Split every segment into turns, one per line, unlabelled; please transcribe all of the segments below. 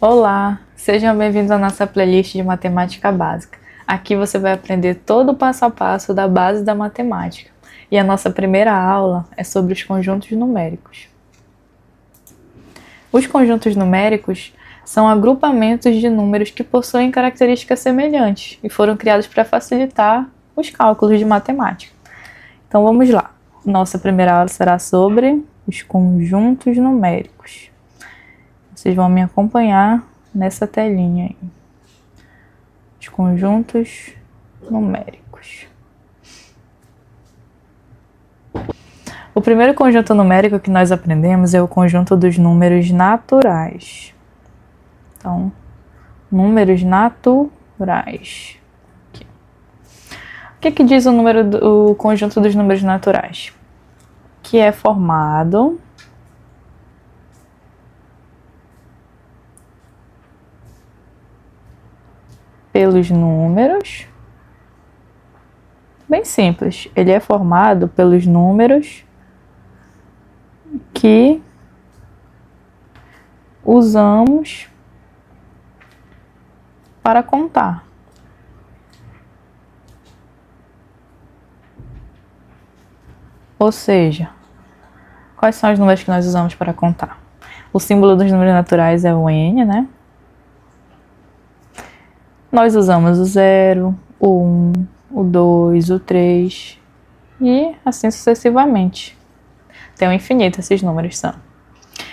Olá, sejam bem-vindos à nossa playlist de matemática básica. Aqui você vai aprender todo o passo a passo da base da matemática. E a nossa primeira aula é sobre os conjuntos numéricos. Os conjuntos numéricos são agrupamentos de números que possuem características semelhantes e foram criados para facilitar os cálculos de matemática. Então vamos lá. Nossa primeira aula será sobre os conjuntos numéricos. Vocês vão me acompanhar nessa telinha aí. Os conjuntos numéricos. O primeiro conjunto numérico que nós aprendemos é o conjunto dos números naturais. Então, números naturais. Aqui. O que diz o conjunto dos números naturais? Que é formado pelos números, bem simples, ele é formado pelos números que usamos para contar. Ou seja, quais são os números que nós usamos para contar? O símbolo dos números naturais é o N, né? Nós usamos o 0, o 1, o 2, o 3 e assim sucessivamente. Tem um infinito, esses números são.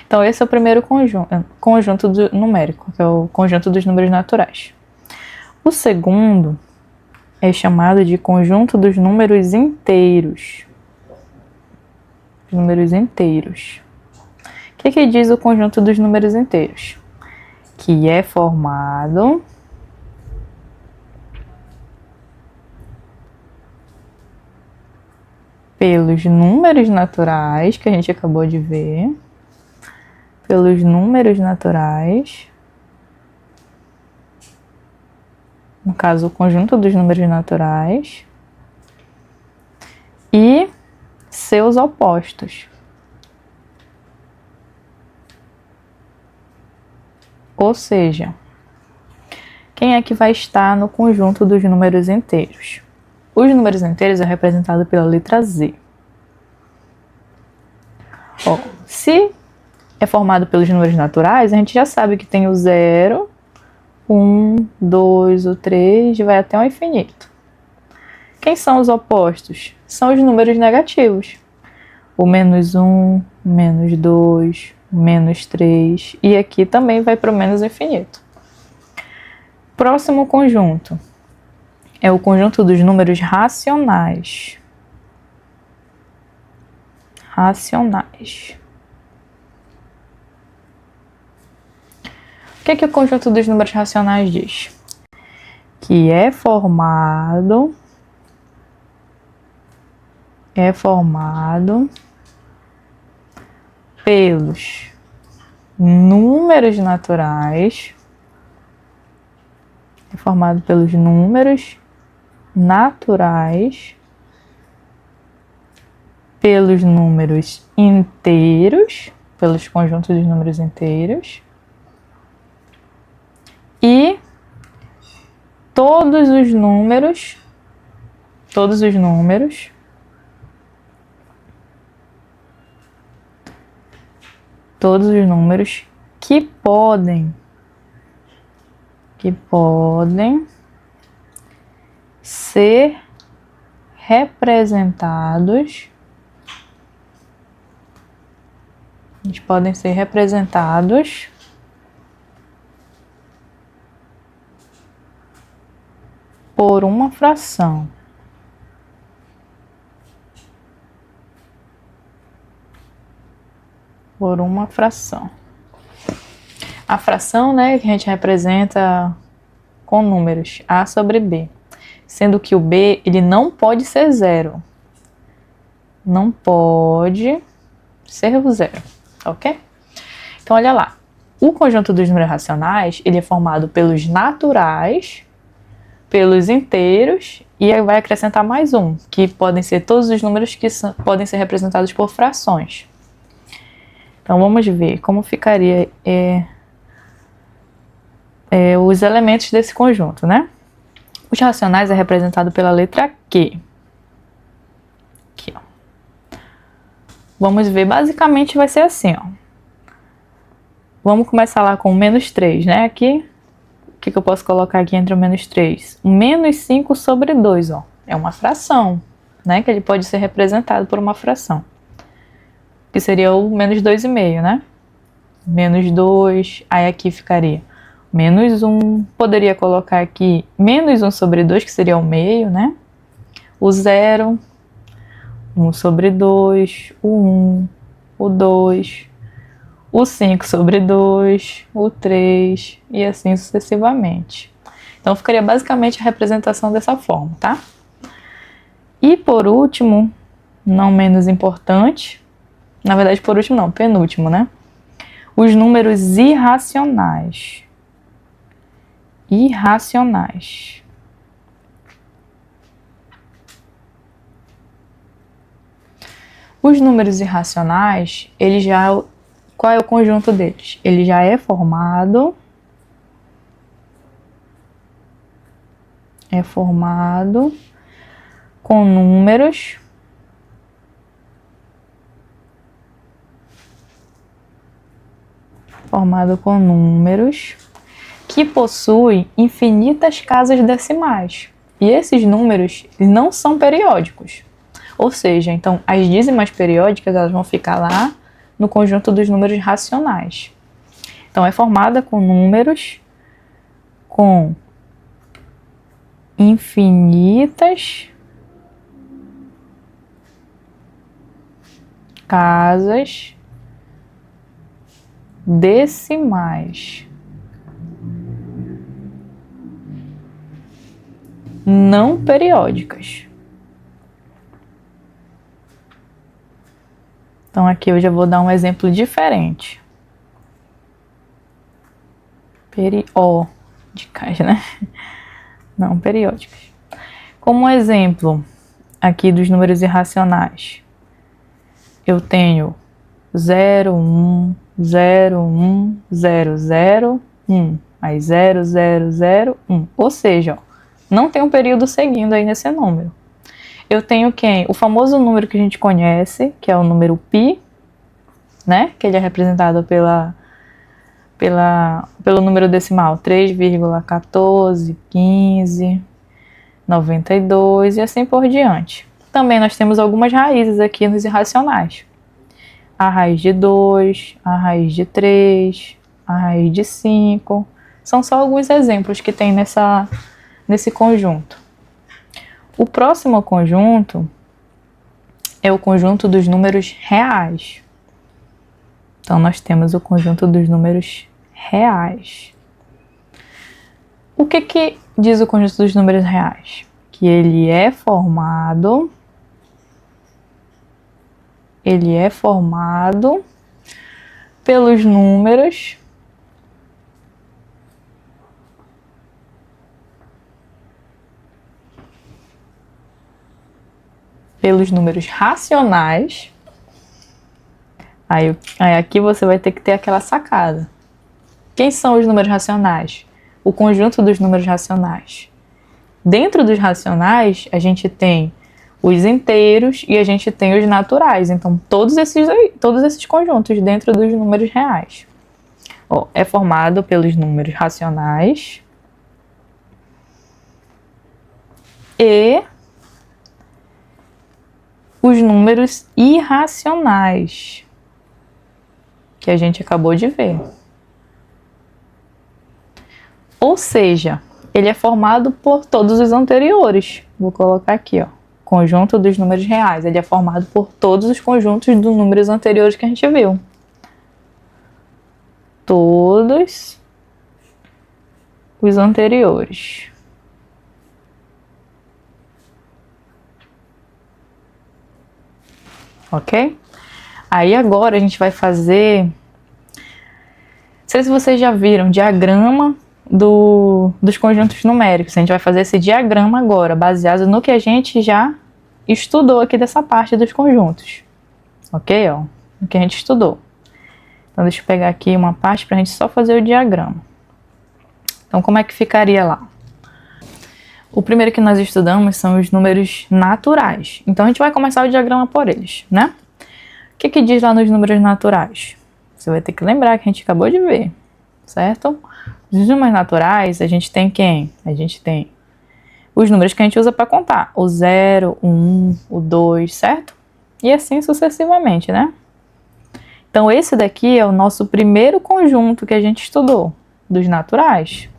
Então esse é o primeiro conjunto numérico, que é o conjunto dos números naturais. O segundo é chamado de conjunto dos números inteiros. Os números inteiros. O que diz o conjunto dos números inteiros? Que é formado pelos números naturais, que a gente acabou de ver, pelos números naturais, no caso, o conjunto dos números naturais, e seus opostos. Ou seja, quem é que vai estar no conjunto dos números inteiros? Os números inteiros é representado pela letra Z. Se é formado pelos números naturais, a gente já sabe que tem o 0, 1, 2, o 3 e vai até o infinito. Quem são os opostos? São os números negativos. O menos 1, menos 2, menos 3 e aqui também vai para o menos infinito. Próximo conjunto é o conjunto dos números racionais. Racionais. O que o conjunto dos números racionais diz? Que é formado pelos números naturais, pelos números inteiros, pelos conjuntos dos números inteiros, e todos os números que podem ser representados por uma fração. A fração, né, que a gente representa com números A sobre B, sendo que o B ele não pode ser zero. Não pode ser o zero, ok? Então, olha lá. O conjunto dos números racionais, ele é formado pelos naturais, pelos inteiros e aí vai acrescentar mais um, que podem ser todos os números que podem ser representados por frações. Então, vamos ver como ficaria os elementos desse conjunto, né? Os racionais é representado pela letra Q. Aqui, ó. Vamos ver, basicamente vai ser assim, ó. Vamos começar lá com o menos 3, né? Aqui, o que eu posso colocar aqui entre o menos 3? O menos 5 sobre 2, ó. É uma fração, né? Que ele pode ser representado por uma fração. Que seria o menos 2,5, né? Menos 2, aí aqui ficaria menos 1. Poderia colocar aqui menos 1 sobre 2, que seria o meio, né? O 0, 1 sobre 2, o 1, o 2, o 5 sobre 2, o 3 e assim sucessivamente. Então ficaria basicamente a representação dessa forma, tá? E por último, não menos importante, na verdade por último não, penúltimo, né? Os números irracionais. Irracionais. Os números irracionais, ele já... Qual é o conjunto deles? Ele já é formado com números que possuem infinitas casas decimais. E esses números não são periódicos. Ou seja, então as dízimas periódicas elas vão ficar lá no conjunto dos números racionais. Então é formada com números com infinitas casas decimais. Não periódicas. Então aqui eu já vou dar um exemplo diferente. Periódicas, né? Não periódicas. Como um exemplo aqui dos números irracionais, eu tenho 0, 1, 0, 1, 0, 0, 1. Aí 0, 0, 0, 1. Ou seja, ó, não tem um período seguindo aí nesse número. Eu tenho quem? O famoso número que a gente conhece, que é o número π, né? Que ele é representado pelo número decimal 3,1415, 92 e assim por diante. Também nós temos algumas raízes aqui nos irracionais. A raiz de 2, a raiz de 3, a raiz de 5. São só alguns exemplos que tem nesse conjunto. O próximo conjunto é o conjunto dos números reais. Então, nós temos o conjunto dos números reais. O que diz o conjunto dos números reais? Que ele é formado pelos números racionais. Aí aqui você vai ter que ter aquela sacada. Quem são os números racionais? O conjunto dos números racionais. Dentro dos racionais, a gente tem os inteiros e a gente tem os naturais. Então, todos esses conjuntos dentro dos números reais. Ó, é formado pelos números racionais e os números irracionais, que a gente acabou de ver. Ou seja, ele é formado por todos os anteriores. Vou colocar aqui, ó, conjunto dos números reais. Ele é formado por todos os conjuntos dos números anteriores que a gente viu. Todos os anteriores. Ok? Aí agora a gente vai fazer... Não sei se vocês já viram, diagrama dos conjuntos numéricos. A gente vai fazer esse diagrama agora, baseado no que a gente já estudou aqui dessa parte dos conjuntos. Ok? Ó, no que a gente estudou. Então deixa eu pegar aqui uma parte para a gente só fazer o diagrama. Então, como é que ficaria lá? O primeiro que nós estudamos são os números naturais. Então, a gente vai começar o diagrama por eles, né? O que diz lá nos números naturais? Você vai ter que lembrar que a gente acabou de ver, certo? Os números naturais, a gente tem quem? A gente tem os números que a gente usa para contar. O 0, o 1, o 2, certo? E assim sucessivamente, né? Então, esse daqui é o nosso primeiro conjunto que a gente estudou, dos naturais.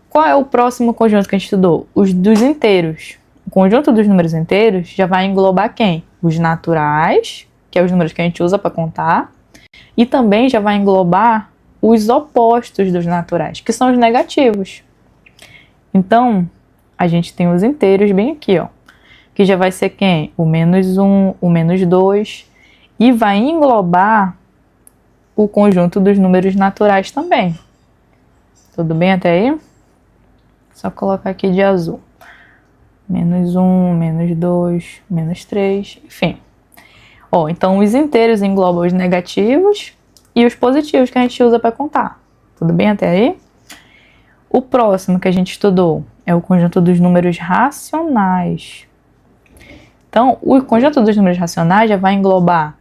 Qual é o próximo conjunto que a gente estudou? Os dos inteiros. O conjunto dos números inteiros já vai englobar quem? Os naturais, que é os números que a gente usa para contar, e também já vai englobar os opostos dos naturais, que são os negativos. Então, a gente tem os inteiros bem aqui, ó, que já vai ser quem? O -1, o -2, e vai englobar o conjunto dos números naturais também. Tudo bem até aí? Só colocar aqui de azul. -1, -2, -3, enfim. Ó, então, os inteiros englobam os negativos e os positivos que a gente usa para contar. Tudo bem até aí? O próximo que a gente estudou é o conjunto dos números racionais. Então, o conjunto dos números racionais já vai englobar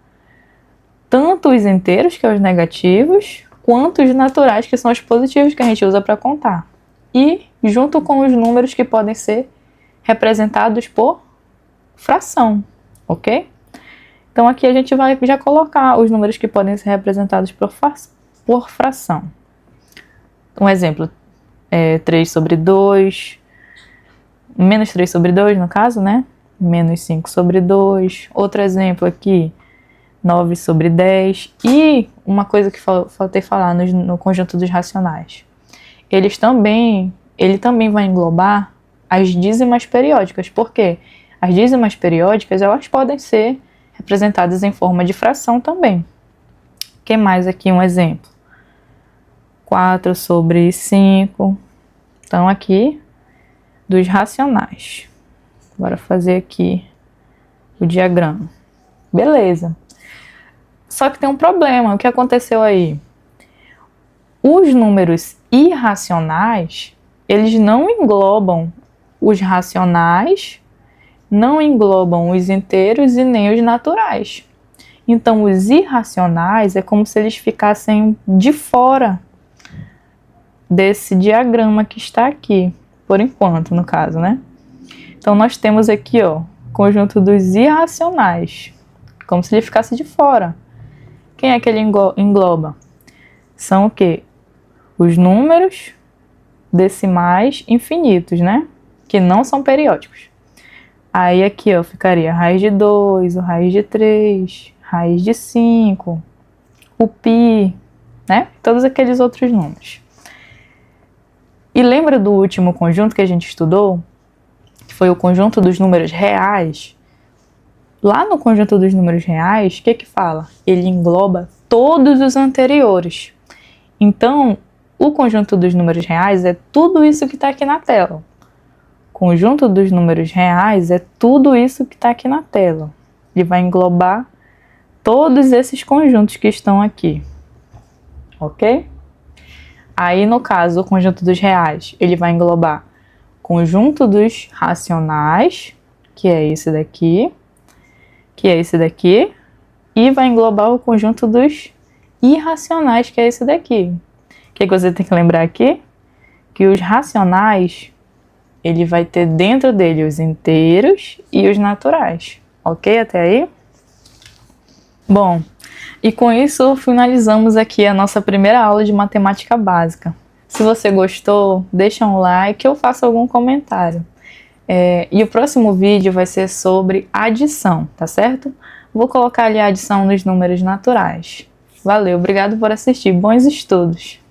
tanto os inteiros, que são os negativos, quanto os naturais, que são os positivos que a gente usa para contar. E junto com os números que podem ser representados por fração, ok? Então, aqui a gente vai já colocar os números que podem ser representados por fração. Um exemplo é 3 sobre 2, menos 3 sobre 2 no caso, né? Menos 5 sobre 2. Outro exemplo aqui, 9 sobre 10. E uma coisa que faltei falar no conjunto dos racionais. Ele também vai englobar as dízimas periódicas. Por quê? As dízimas periódicas, elas podem ser representadas em forma de fração também. O que mais aqui? Um exemplo. 4 sobre 5. Então, aqui, dos racionais. Bora fazer aqui o diagrama. Beleza. Só que tem um problema. O que aconteceu aí? Os números irracionais, eles não englobam os racionais, não englobam os inteiros e nem os naturais. Então, os irracionais é como se eles ficassem de fora desse diagrama que está aqui, por enquanto, no caso, né? Então, nós temos aqui, ó, o conjunto dos irracionais, como se ele ficasse de fora. Quem é que ele engloba? São o quê? Os números decimais infinitos, né? Que não são periódicos. Aí aqui, ó, ficaria raiz de 2, o raiz de 3, raiz de 5, o π, né? Todos aqueles outros números. E lembra do último conjunto que a gente estudou? Que foi o conjunto dos números reais. Lá no conjunto dos números reais, o que fala? Ele engloba todos os anteriores. Então, o conjunto dos números reais é tudo isso que está aqui na tela. O conjunto dos números reais é tudo isso que está aqui na tela. Ele vai englobar todos esses conjuntos que estão aqui. Ok? Aí, no caso, o conjunto dos reais, ele vai englobar o conjunto dos racionais, que é esse daqui, e vai englobar o conjunto dos irracionais, que é esse daqui. O que você tem que lembrar aqui? Que os racionais, ele vai ter dentro dele os inteiros e os naturais. Ok? Até aí? Bom, e com isso finalizamos aqui a nossa primeira aula de matemática básica. Se você gostou, deixa um like ou faça algum comentário. E o próximo vídeo vai ser sobre adição, tá certo? Vou colocar ali a adição nos números naturais. Valeu, obrigado por assistir. Bons estudos!